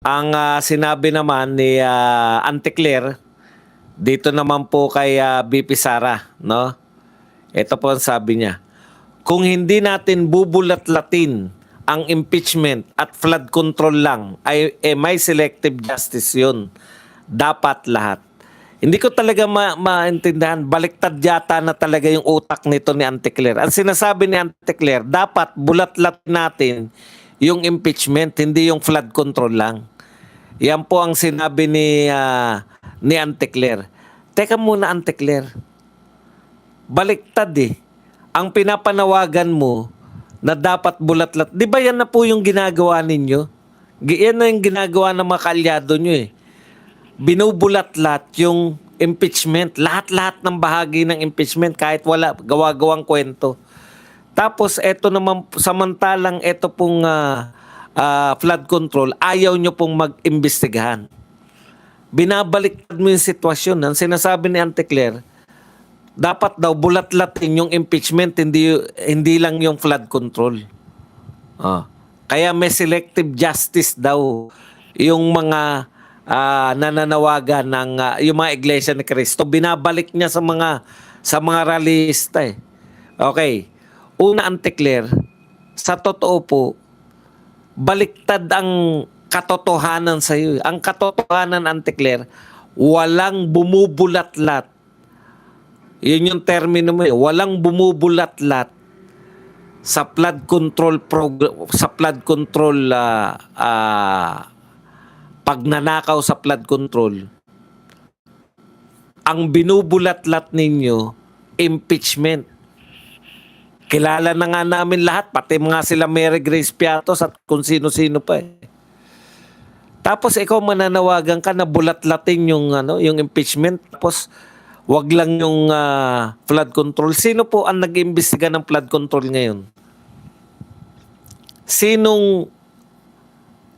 Ang sinabi naman ni Auntie Claire, dito naman po kay BP Sara, no? Ito po ang sabi niya. Kung hindi natin bubulat-latin ang impeachment at flood control lang, ay may selective justice yun. Dapat lahat. Hindi ko talaga maintindihan. Baliktad yata na talaga yung utak nito ni Auntie Claire. Ang sinasabi ni Auntie Claire, dapat bulat-lat natin yung impeachment, hindi yung flood control lang. Yan po ang sinabi ni Auntie Claire. Teka muna, Auntie Claire. Baliktad eh. Ang pinapanawagan mo na dapat bulat-lat. Di ba yan na po yung ginagawa ninyo? Yan na yung ginagawa ng mga kaalyado nyo eh. Binubulat-lat yung impeachment. Lahat-lahat ng bahagi ng impeachment kahit wala, gawa-gawang kwento. Tapos eto naman, samantalang eto pong flood control, ayaw nyo pong mag-imbestigahan. Binabaliktad mo yung sitwasyon. Ang sinasabi ni Auntie Claire, dapat daw bulat-latin yung impeachment, hindi lang yung flood control. Kaya may selective justice daw yung mga nananawagan ng yung mga Iglesia ni Cristo. Binabalik niya sa mga rallyista eh. Okay. Una, Auntie Claire, sa totoo po, baliktad ang katotohanan sa iyo. Ang katotohanan, Auntie Claire, walang bumubulat-lat. Yun yung termino mo eh. Walang bumubulat-lat sa flood control pagnanakaw sa flood control. Ang binubulat-lat ninyo, impeachment. Kilala na nga namin lahat, pati mga sila Mary Grace Piatos at kung sino-sino pa eh. Tapos ikaw mananawagan ka na bulat-latin yung impeachment, tapos wag lang yung flood control. Sino po ang nag-iimbestiga ng flood control ngayon? Sinong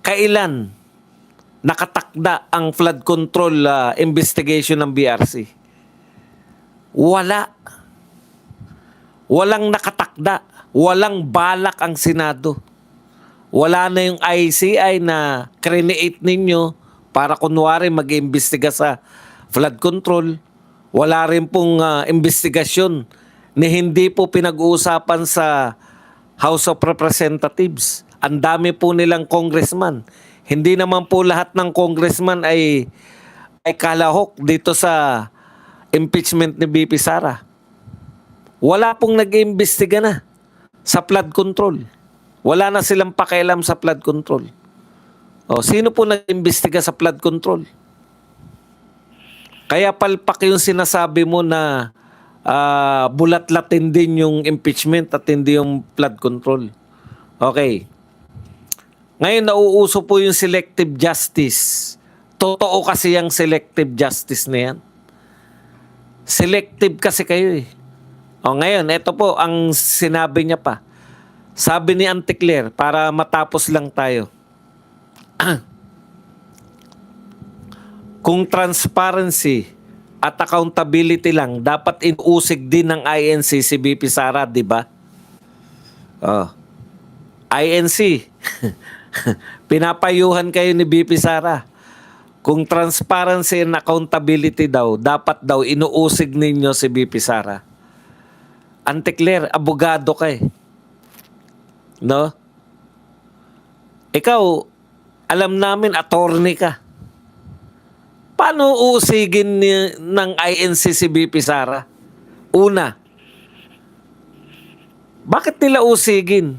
kailan nakatakda ang flood control investigation ng BRC? Wala. Walang nakatakda. Walang balak ang Senado. Wala na yung ICI na create ninyo para kunwari mag-iimbestiga sa flood control. Wala rin pong investigasyon na hindi po pinag-uusapan sa House of Representatives. Ang dami po nilang congressman. Hindi naman po lahat ng congressman ay kalahok dito sa impeachment ni BP Sara. Wala pong nag-iimbestiga na sa flood control. Wala na silang pakialam sa flood control. Sino po nag-iimbestiga sa flood control? Kaya palpak yung sinasabi mo na bulat-latin din yung impeachment at hindi yung flood control. Okay. Ngayon nauuso po yung selective justice. Totoo kasi yung selective justice na yan. Selective kasi kayo eh. Ngayon, ito po ang sinabi niya pa. Sabi ni Auntie Claire, para matapos lang tayo. Kung transparency at accountability lang, dapat inuusig din ng INC si BP Sara, di ba? INC, pinapayuhan kayo ni BP Sara. Kung transparency and accountability daw, dapat daw inuusig ninyo si BP Sara. Auntie Claire, abogado ka eh. No? Ikaw, alam namin, attorney ka. Paano uusigin ng INC si BP Sara? Una, bakit nila usigin?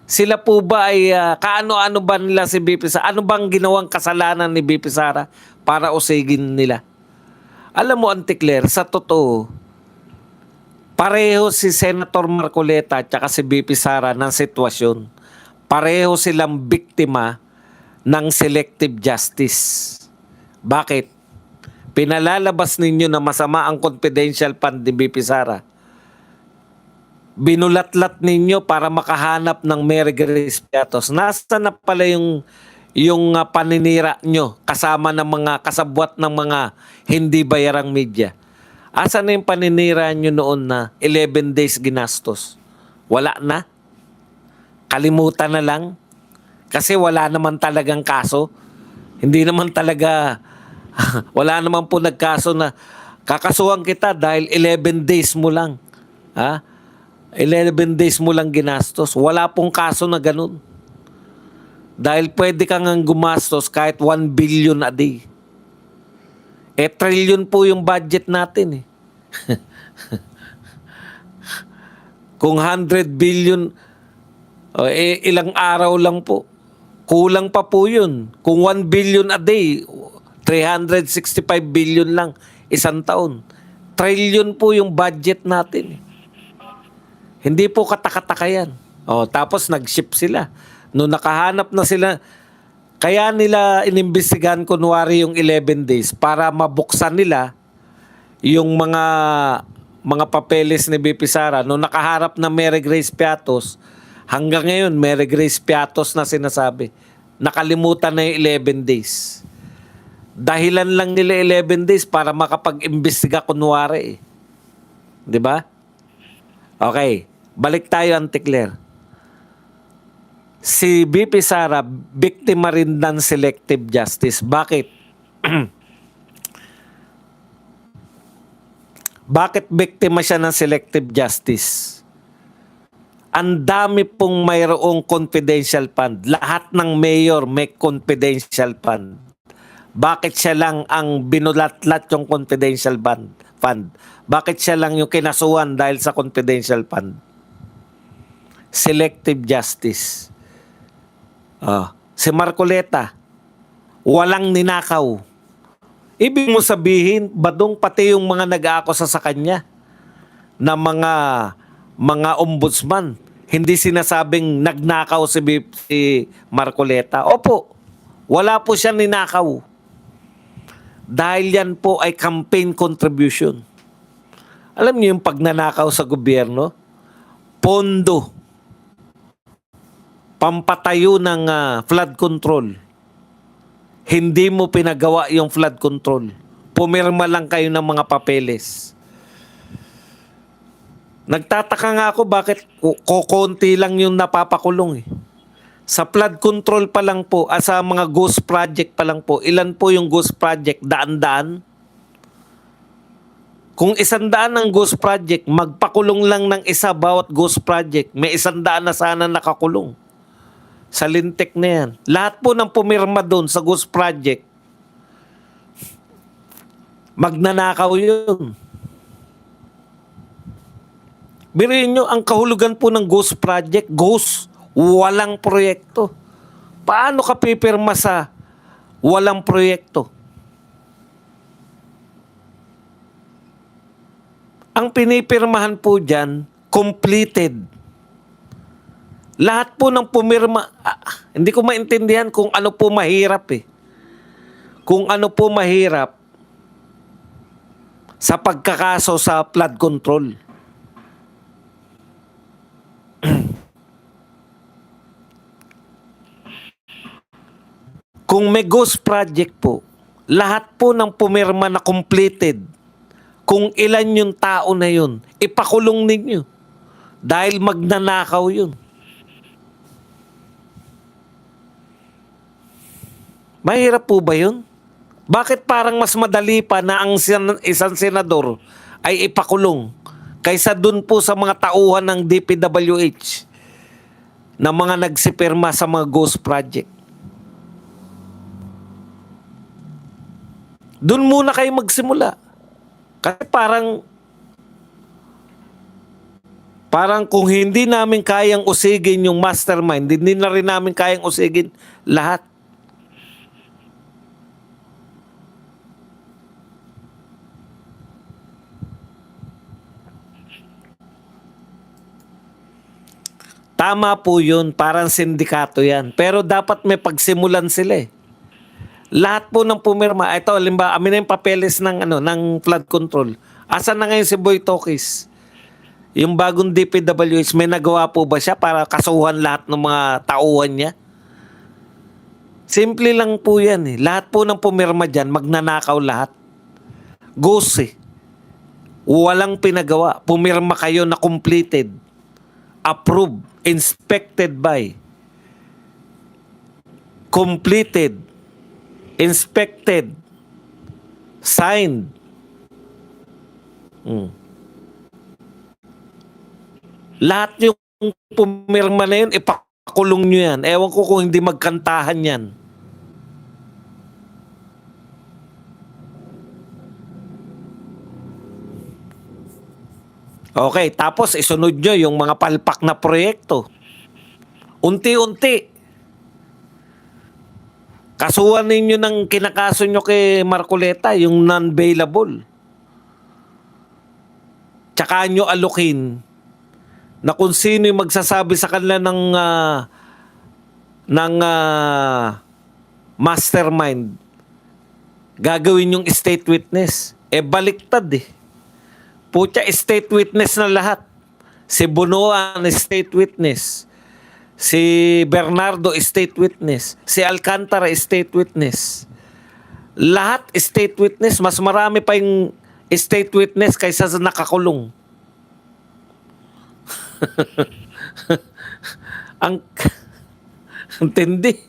Sila po ba ay kaano-ano ba nila si BP Sara? Ano bang ginawang kasalanan ni BP Sara para usigin nila? Alam mo, Auntie Claire, sa totoo, pareho si Senator Marcoleta at si BP Sara ng sitwasyon. Pareho silang biktima ng selective justice. Bakit? Pinalalabas ninyo na masama ang confidential fund ni BP Sara. Binulatlat ninyo para makahanap ng Mary Grace Piatos. Nasa na pala yung paninira nyo kasama ng mga kasabwat ng mga hindi bayarang media? Asan na yung paninira nyo noon na 11 days ginastos? Wala na? Kalimutan na lang? Kasi wala naman talagang kaso? Hindi naman talaga, wala naman po nagkaso na kakasuhan kita dahil 11 days mo lang. Ha? 11 days mo lang ginastos. Wala pong kaso na ganun. Dahil pwede kang gumastos kahit 1 billion a day. Trillion po yung budget natin eh. Kung 100 billion, ilang araw lang po. Kulang pa po yun. Kung 1 billion a day, 365 billion lang isang taon. Trillion po yung budget natin. Hindi po katakataka yan. Tapos nag-ship sila. Nung nakahanap na sila, kaya nila inimbestigahan kunwari yung 11 days para mabuksan nila yung mga papeles ni BP Sara. Nung nakaharap na Mary Grace Piatos, hanggang ngayon Mary Grace Piatos na sinasabi. Nakalimutan na yung 11 days. Dahilan lang nila 11 days para makapag-imbestiga kunwari. Di ba? Okay. Balik tayo, Auntie Claire. Si BP Sara, biktima rin ng selective justice. Bakit? Bakit biktima siya ng selective justice? Ang dami pong mayroong confidential fund. Lahat ng mayor may confidential fund. Bakit siya lang ang binulatlat yung confidential fund? Bakit siya lang yung kinasuhan dahil sa confidential fund? Selective justice. Si Marcoleta, walang ninakaw. Ibig mo sabihin, badong pati yung mga nag-aakusa sa kanya na mga ombudsman, hindi sinasabing nagnakaw si Marcoleta. Opo, wala po siya ninakaw. Dahil yan po ay campaign contribution. Alam niyo yung pagnanakaw sa gobyerno? Pondo. Pampatayo ng flood control. Hindi mo pinagawa yung flood control. Pumirma lang kayo ng mga papeles. Nagtataka nga ako bakit kokonti lang yung napapakulong eh. Sa flood control pa lang po, sa mga ghost project pa lang po, ilan po yung ghost project? Daan-daan? Kung 100 ang ghost project, magpakulong lang ng isa bawat ghost project. May 100 na sana nakakulong. Sa lintik na yan. Lahat po ng pumirma doon sa ghost project, magnanakaw yun. Biruin nyo, ang kahulugan po ng ghost project, ghost, walang proyekto. Paano ka pipirma sa walang proyekto? Ang pinipirmahan po dyan, completed. Lahat po ng pumirma, hindi ko maintindihan kung ano po mahirap eh. Kung ano po mahirap sa pagkakaso sa flood control. Kung may ghost project po, lahat po ng pumirma na completed, kung ilan yung tao na yun, ipakulong ninyo. Dahil magnanakaw yun. Mahirap po ba yun? Bakit parang mas madali pa na ang isang senador ay ipakulong kaysa dun po sa mga tauhan ng DPWH na mga nagsipirma sa mga ghost project? Dun muna kayo magsimula. Kasi parang kung hindi namin kayang usigin yung mastermind, hindi na rin namin kayang usigin lahat. Tama po yun, parang sindikato yan. Pero dapat may pagsimulan sila eh. Lahat po ng pumirma, ito, halimbawa, amin na yung papeles ng flood control. Asan na ngayon si Boy Tokis? Yung bagong DPWH, may nagawa po ba siya para kasuhan lahat ng mga tauhan niya? Simple lang po yan eh. Lahat po ng pumirma dyan, magnanakaw lahat. Ghost eh. Walang pinagawa. Pumirma kayo na completed. Approved. Inspected by. Completed. inspected, signed. Lahat yung pumirma na yun, ipakulong nyo yan. Ewan ko kung hindi magkantahan yan. Okay, tapos isunod nyo yung mga palpak na proyekto. Unti-unti. Kasuhan ninyo ng kinakaso nyo kay Marcoleta, yung non-bailable. Tsaka nyo alukin na kung sino yung magsasabi sa kanila ng mastermind, gagawin yung state witness. Baliktad eh. Putya, state witness na lahat. Si Bunuan, state witness. Si Bernardo, state witness. Si Alcantara, state witness. Lahat state witness. Mas marami pa yung state witness kaysa sa nakakulong. Ang tindi.